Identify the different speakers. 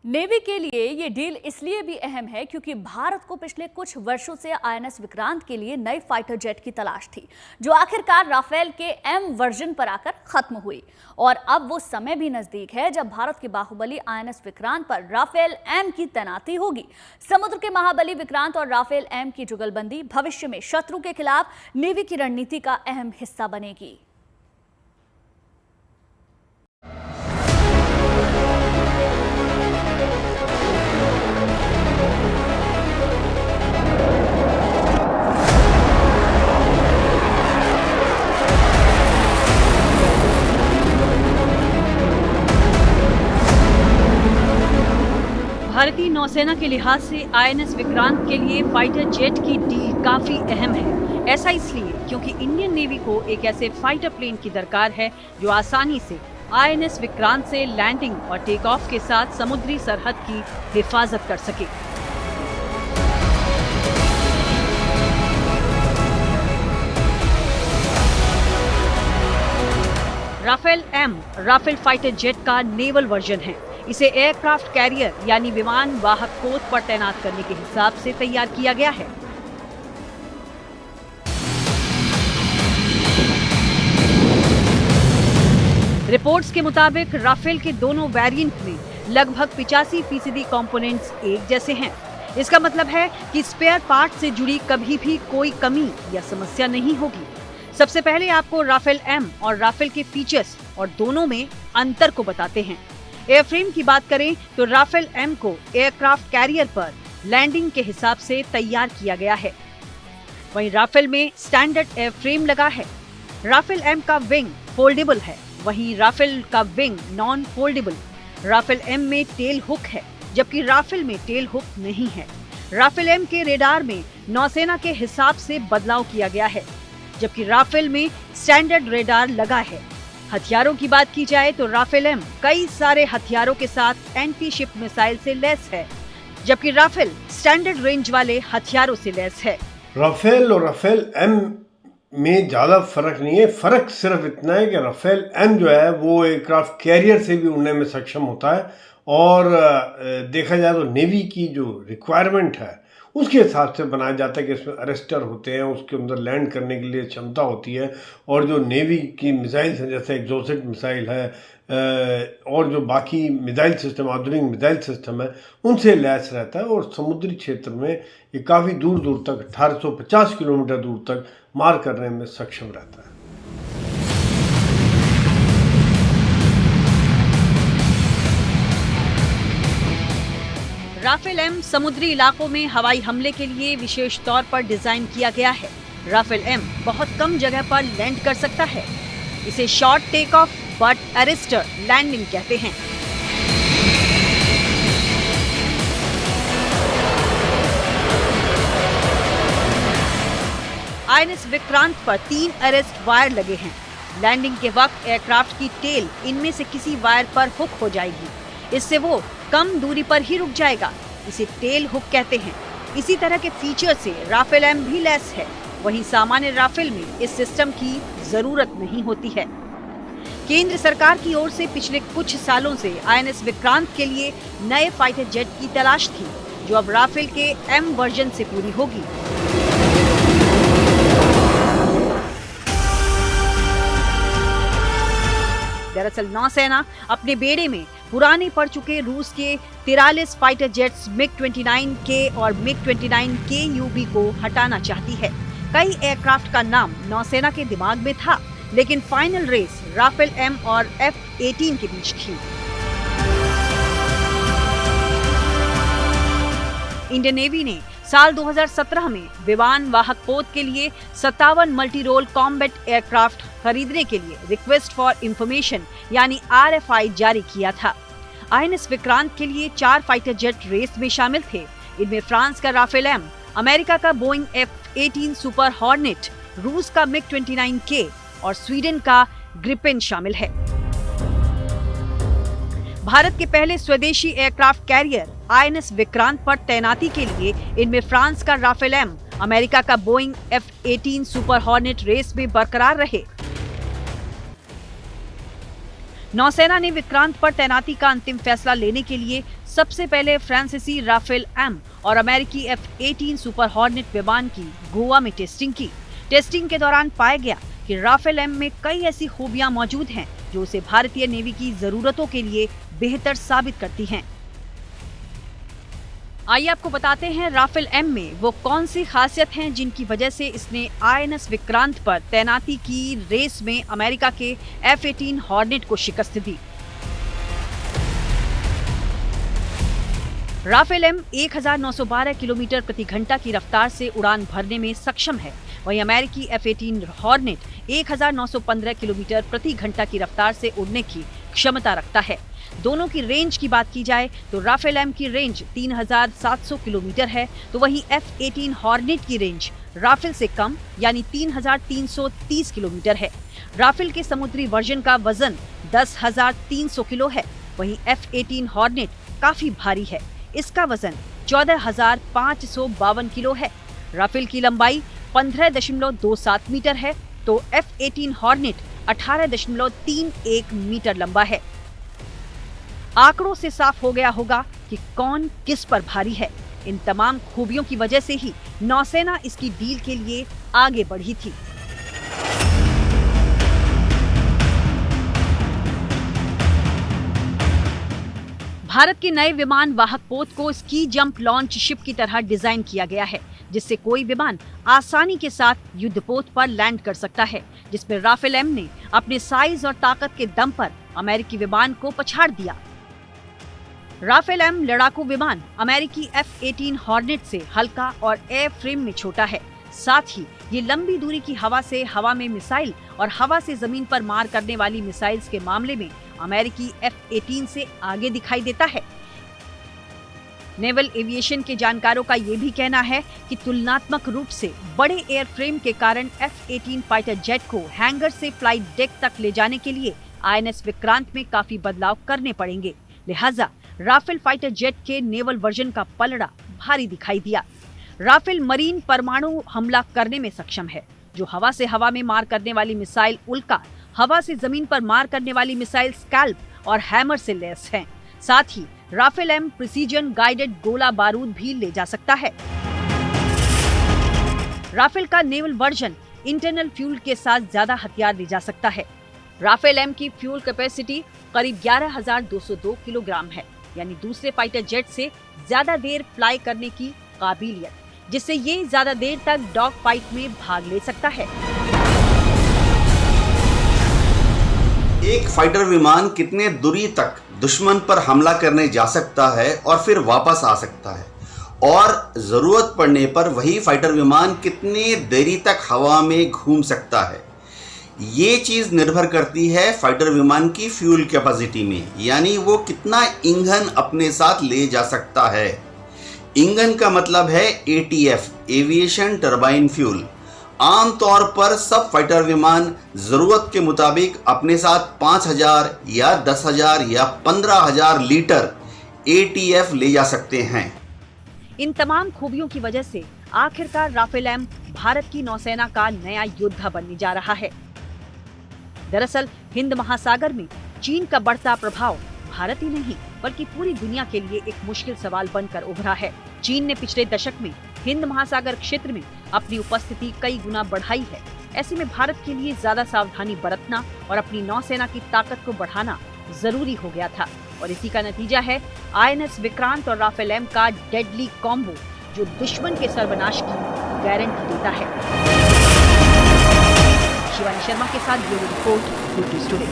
Speaker 1: Navy के लिए ये डील इसलिए भी अहम है क्योंकि भारत को पिछले कुछ वर्षों से आईएनएस विक्रांत के लिए नई फाइटर जेट की तलाश थी, जो आखिरकार राफेल के एम वर्जन पर आकर खत्म हुई। और अब वो समय भी नजदीक है जब भारत के बाहुबली आईएनएस विक्रांत पर राफेल एम की तैनाती होगी। समुद्र के महाबली विक्रांत और राफेल एम की जुगलबंदी भविष्य में शत्रु के खिलाफ नेवी की रणनीति का अहम हिस्सा बनेगी।
Speaker 2: भारतीय नौसेना के लिहाज से आईएनएस विक्रांत के लिए फाइटर जेट की डील काफी अहम है। ऐसा इसलिए क्योंकि इंडियन नेवी को एक ऐसे फाइटर प्लेन की दरकार है जो आसानी से आईएनएस विक्रांत से लैंडिंग और टेक ऑफ के साथ समुद्री सरहद की हिफाजत कर सके। Rafale M Rafale fighter jet का नेवल वर्जन है। इसे एयरक्राफ्ट कैरियर यानी विमान वाहक पोत पर तैनात करने के हिसाब से तैयार किया गया है। रिपोर्ट्स के मुताबिक राफेल के दोनों वेरिएंट में लगभग 85% कंपोनेंट्स एक जैसे हैं। इसका मतलब है कि स्पेयर पार्ट से जुड़ी कभी भी कोई कमी या समस्या नहीं होगी। सबसे पहले आपको राफेल एम और राफेल के फीचर्स और दोनों में अंतर को बताते हैं। एयरफ्रेम की बात करें तो राफेल एम को एयरक्राफ्ट कैरियर पर लैंडिंग के हिसाब से तैयार किया गया है। वहीं राफेल में स्टैंडर्ड एयरफ्रेम लगा है। राफेल एम का विंग फोल्डेबल है, वहीं राफेल का wing non foldable. Rafale M में टेल हुक है, जबकि राफेल में टेल हुक नहीं है। राफेल एम के रेडार में नौसेना के हिसाब से बदलाव किया गया है, जबकि राफेल में स्टैंडर्ड रेडार लगा है। हथियारों की बात की जाए तो राफेल एम कई सारे हथियारों के साथ एंटी शिप मिसाइल से लैस है, जबकि राफेल स्टैंडर्ड रेंज वाले हथियारों से लैस है।
Speaker 3: राफेल और राफेल एम में ज्यादा फर्क नहीं है। फर्क सिर्फ इतना है कि राफेल एम जो है वो एयरक्राफ्ट कैरियर से भी उड़ने में सक्षम होता है और देखा जाए तो नेवी की जो रिक्वायरमेंट है उसके हिसाब से बनाया जाता है कि इसमें अरेस्टर होते हैं, उसके अंदर लैंड करने के लिए क्षमता होती है। और जो नेवी की मिसाइल्स हैं जैसे एग्जॉस्ट मिसाइल है और जो बाकी मिसाइल सिस्टम आधुनिक मिसाइल सिस्टम है उनसे लैस रहता है और समुद्री क्षेत्र में ये काफ़ी दूर दूर तक 1850 किलोमीटर दूर तक मार करने में सक्षम रहता है।
Speaker 2: राफेल एम समुद्री इलाकों में हवाई हमले के लिए विशेष तौर पर डिजाइन किया गया है। राफेल एम बहुत कम जगह पर लैंड कर सकता है। इसे short take off but arrester landing कहते हैं। आईएनएस विक्रांत पर 3 अरेस्ट वायर लगे हैं। लैंडिंग के वक्त एयरक्राफ्ट की टेल इनमें से किसी वायर पर हुक हो जाएगी। इससे वो कम दूरी पर ही रुक जाएगा। इसे टेल हुक कहते हैं। इसी तरह के फीचर से राफेल एम भी लैस है। वहीं सामान्य राफेल में इस सिस्टम की जरूरत नहीं होती है। केंद्र सरकार की ओर से पिछले कुछ सालों से आईएनएस विक्रांत के लिए नए फाइटर जेट की तलाश थी, जो अब राफेल के एम वर्जन से पूरी होगी। दरअसल नौसेना अपने बेड़े में पुराने पड़ चुके रूस के 43 फाइटर जेट्स MiG-29K और MiG-29K UB को हटाना चाहती है। कई एयरक्राफ्ट का नाम नौसेना के दिमाग में था, लेकिन फाइनल रेस राफेल एम और F-18 के बीच थी। इंडियन नेवी ने साल 2017 में विमान वाहक पोत के लिए 57 मल्टी रोल कॉम्बैट एयरक्राफ्ट खरीदने के लिए रिक्वेस्ट फॉर इंफॉर्मेशन यानी RFI जारी किया था। आईएनएस विक्रांत के लिए 4 फाइटर जेट रेस में शामिल थे। इनमें फ्रांस का राफेल एम, अमेरिका का बोइंग F-18 सुपर हॉर्नेट, रूस का MiG-29K और स्वीडन का ग्रिपेन शामिल है। भारत के पहले स्वदेशी एयरक्राफ्ट कैरियर आईएनएस विक्रांत पर तैनाती के लिए इनमें फ्रांस का राफेल एम, अमेरिका का Boeing F-18 super hornet race में बरकरार रहे। नौसेना ने विक्रांत पर तैनाती का अंतिम फैसला लेने के लिए सबसे पहले फ्रांसीसी राफेल एम और अमेरिकी F-18 सुपर हॉर्नेट विमान की गोवा में टेस्टिंग की। टेस्टिंग के दौरान पाया गया कि राफेल एम में कई ऐसी खूबियां मौजूद हैं जो उसे भारतीय नेवी की जरूरतों के लिए बेहतर साबित करती हैं। आइए आपको बताते हैं राफेल एम में वो कौन सी खासियत हैं जिनकी वजह से इसने INS विक्रांत पर तैनाती की रेस में अमेरिका के F-18 हॉर्नेट को शिकस्त दी। राफेल एम 1912 किलोमीटर प्रति घंटा की रफ्तार से उड़ान भरने में सक्षम है, वहीं अमेरिकी F-18 हॉर्नेट 1915 किलोमीटर प्रति घंटा की रफ्तार से उड़ने की क्षमता रखता है। दोनों की रेंज की बात की जाए तो राफेल एम की रेंज 3700 किलोमीटर है, तो वहीं F-18 हॉर्नेट की रेंज राफेल से कम यानी 3330 किलोमीटर है। राफेल के समुद्री वर्जन का वजन 10,300 किलो है, वहीं F-18 हॉर्नेट काफी भारी है, इसका वजन 14,552 किलो है। राफेल की लंबाई 15.27 मीटर है, तो F-18 हॉर्नेट 18.31 मीटर लंबा है। आंकड़ों से साफ हो गया होगा कि कौन किस पर भारी है। इन तमाम खूबियों की वजह से ही नौसेना इसकी डील के लिए आगे बढ़ी थी। भारत के नए विमान वाहक पोत को स्की जंप लॉन्च शिप की तरह डिजाइन किया गया है, जिससे कोई विमान आसानी के साथ युद्धपोत पर लैंड कर सकता है, जिसमें राफेल एम ने अपने साइज और ताकत के दम पर अमेरिकी विमान को पछाड़ दिया। राफेल एम लड़ाकू विमान अमेरिकी F-18 हॉर्नेट से हल्का और एयर फ्रेम में छोटा है। साथ ही ये लंबी दूरी की हवा से हवा में मिसाइल और हवा से जमीन पर मार करने वाली मिसाइल्स के मामले में अमेरिकी F-18 से आगे दिखाई देता है। नेवल एविएशन के जानकारों का ये भी कहना है कि तुलनात्मक रूप से बड़े एयर फ्रेम के कारण F-18 फाइटर जेट को हैंगर से फ्लाइट डेक तक ले जाने के लिए INS विक्रांत में काफी बदलाव करने पड़ेंगे। लिहाजा राफेल फाइटर जेट के नेवल वर्जन का पलड़ा भारी दिखाई दिया। राफेल मरीन परमाणु हमला करने में सक्षम है, जो हवा से हवा में मार करने वाली मिसाइल उल्का, हवा से जमीन पर मार करने वाली मिसाइल स्कैल्प और हैमर से लैस हैं। साथ ही राफेल एम प्रिसीजन गाइडेड गोला बारूद भी ले जा सकता है। राफेल का नेवल वर्जन इंटरनल फ्यूल के साथ ज्यादा हथियार ले जा सकता है। राफेल एम की फ्यूल कैपेसिटी करीब 11,202 किलोग्राम है, यानी दूसरे फाइटर जेट से ज्यादा देर फ्लाई करने की काबिलियत, जिससे ये ज्यादा देर तक डॉग फाइट में भाग ले सकता है।
Speaker 4: एक फाइटर विमान कितने दूरी तक दुश्मन पर हमला करने जा सकता है और फिर वापस आ सकता है, और जरूरत पड़ने पर वही फाइटर विमान कितने देरी तक हवा में घूम सकता है, ये चीज निर्भर करती है फाइटर विमान की फ्यूल कैपेसिटी में, यानी वो कितना ईंधन अपने साथ ले जा सकता है। ईंधन का मतलब है ATF, एविएशन टरबाइन फ्यूल। आमतौर पर सब फाइटर विमान जरूरत के मुताबिक अपने साथ 5,000 या 10,000 या 15,000 लीटर ATF ले जा सकते हैं।
Speaker 2: इन तमाम खूबियों की वजह से आखिरकार राफेल एम भारत की नौसेना का नया योद्धा बनने जा रहा है। दरअसल हिंद महासागर में चीन का बढ़ता प्रभाव भारत ही नहीं बल्कि पूरी दुनिया के लिए एक मुश्किल सवाल बनकर उभरा है। चीन ने पिछले दशक में हिंद महासागर क्षेत्र में अपनी उपस्थिति कई गुना बढ़ाई है। ऐसे में भारत के लिए ज्यादा सावधानी बरतना और अपनी नौसेना की ताकत को बढ़ाना जरूरी हो गया था, और इसी का नतीजा है INS विक्रांत और राफेल एम का डेडली कॉम्बो, जो दुश्मन के सर्वनाश की गारंटी देता है। शिवानी शर्मा के साथ ब्यूरो रिपोर्ट, न्यूज़ टुडे।